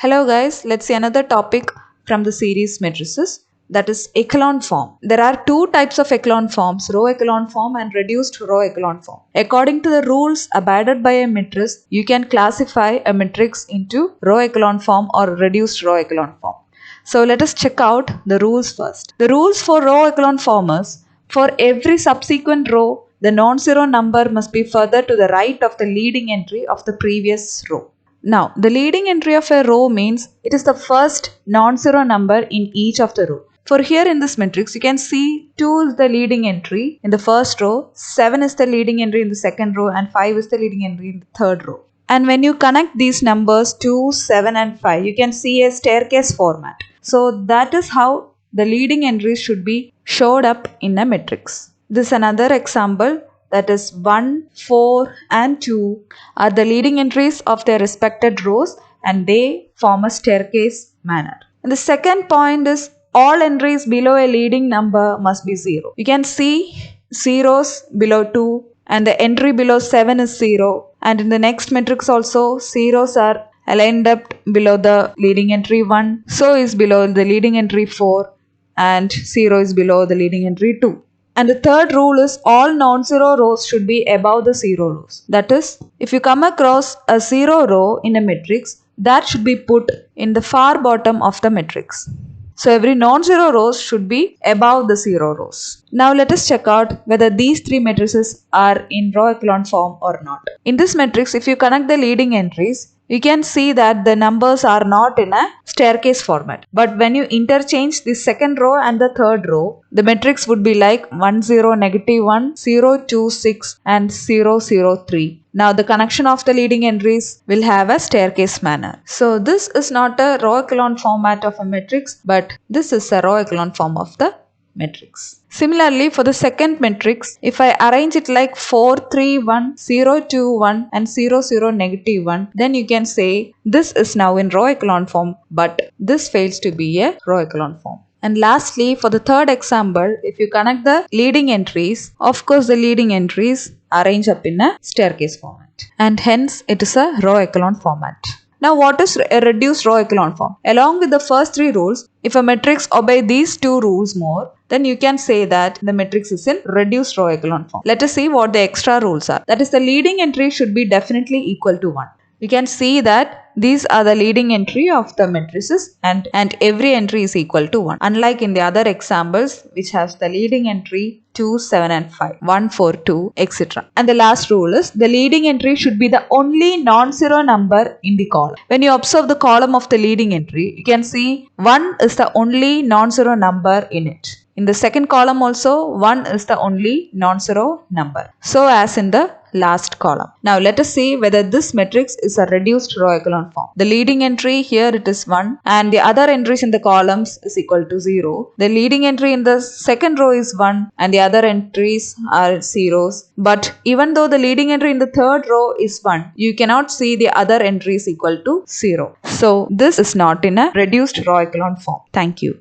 Hello guys, let's see another topic from the series matrices, that is echelon form. There are two types of echelon forms, row echelon form and reduced row echelon form. According to the rules abided by a matrix, you can classify a matrix into row echelon form or reduced row echelon form. So let us check out the rules first. The rules for row echelon form is, for every subsequent row, the non-zero number must be further to the right of the leading entry of the previous row. Now, the leading entry of a row means it is the first non-zero number in each of the row. For here in this matrix, you can see 2 is the leading entry in the first row, 7 is the leading entry in the second row, and 5 is the leading entry in the third row. And when you connect these numbers 2, 7 and 5, you can see a staircase format. So that is how the leading entries should be showed up in a matrix. This is another example. That is 1, 4 and 2 are the leading entries of their respected rows and they form a staircase manner. And the second point is all entries below a leading number must be 0. You can see zeros below 2 and the entry below 7 is 0, and in the next matrix also zeros are aligned up below the leading entry 1, so is below the leading entry 4, and 0 is below the leading entry 2. And the third rule is all non-zero rows should be above the 0 rows. That is, if you come across a 0 row in a matrix, that should be put in the far bottom of the matrix. So every non-zero rows should be above the 0 rows. Now let us check out whether these three matrices are in row echelon form or not. In this matrix, if you connect the leading entries, you can see that the numbers are not in a staircase format. But when you interchange the second row and the third row, the matrix would be like 1, 0, negative 1, 0, 2, 6 and 0, 0, 3. Now the connection of the leading entries will have a staircase manner. So this is not a row echelon format of a matrix, but this is a row echelon form of the matrix. Similarly, for the second matrix, if I arrange it like 4, 3, 1, 0, 2, 1 and 0, 0, negative 1, then you can say this is now in row echelon form, but this fails to be a row echelon form. And lastly, for the third example, if you connect the leading entries, of course the leading entries arrange up in a staircase format, and hence it is a row echelon format. Now what is a reduced row echelon form? Along with the first three rules, if a matrix obey these two rules more, then you can say that the matrix is in reduced row echelon form. Let us see what the extra rules are. That is, the leading entry should be definitely equal to 1. You can see that these are the leading entry of the matrices and every entry is equal to 1. Unlike in the other examples which has the leading entry 2, 7 and 5, 1, 4, 2, etc. And the last rule is the leading entry should be the only non-zero number in the column. When you observe the column of the leading entry, you can see 1 is the only non-zero number in it. In the second column also 1 is the only non-zero number. So as in the last column. Now let us see whether this matrix is a reduced row echelon form. The leading entry here it is 1 and the other entries in the columns is equal to 0. The leading entry in the second row is 1 and the other entries are zeros. But even though the leading entry in the third row is 1, you cannot see the other entries equal to 0. So this is not in a reduced row echelon form. Thank you.